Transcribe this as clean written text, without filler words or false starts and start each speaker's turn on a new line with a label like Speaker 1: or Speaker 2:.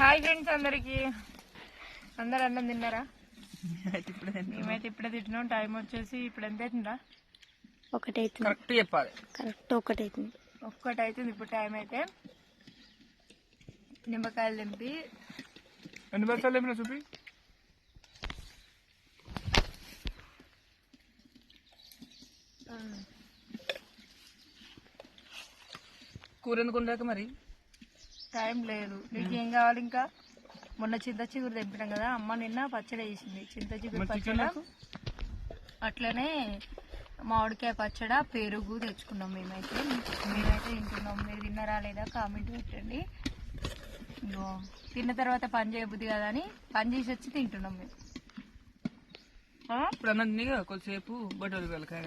Speaker 1: Hi friends అందరికి. అందరు అన్నం తిన్నారా? మేమైతే ఇప్పుడే తింటున్నాం. టైం వచ్చేసి ఇప్పుడు ఎంత అవుతుందా?
Speaker 2: 1 అవుతుంది.
Speaker 1: కరెక్ట్ చెప్పాలి.
Speaker 2: కరెక్ట్ 1 అవుతుంది.
Speaker 1: 1 అవుతుంది ఇప్పుడు టైం అయితే. నిమ్మకాయలు తెంపి ఎన్ని బస్తాలు తెంపినా చూపి. కూర ఎందుకు ఉండక మరి టైం లేదు. నీకు ఏం కావాలి? ఇంకా మొన్న చింత చిగురు తెంపినాం కదా, అమ్మ నిన్న పచ్చడి వేసింది. చింత చిగురు పచ్చడి అట్లనే మామిడికాయ పచ్చడి, పెరుగు తెచ్చుకున్నాం. మేమైతే తింటున్నాం. మీరు తిన్నారా లేదా కామెంట్ పెట్టండి. తిన్న తర్వాత పని చేయబుద్ది కదా అని పని చేసి వచ్చి తింటున్నాం మేము. ఇప్పుడు అన్నీ కొద్దిసేపు బట్టలు వెళ్ళకాయ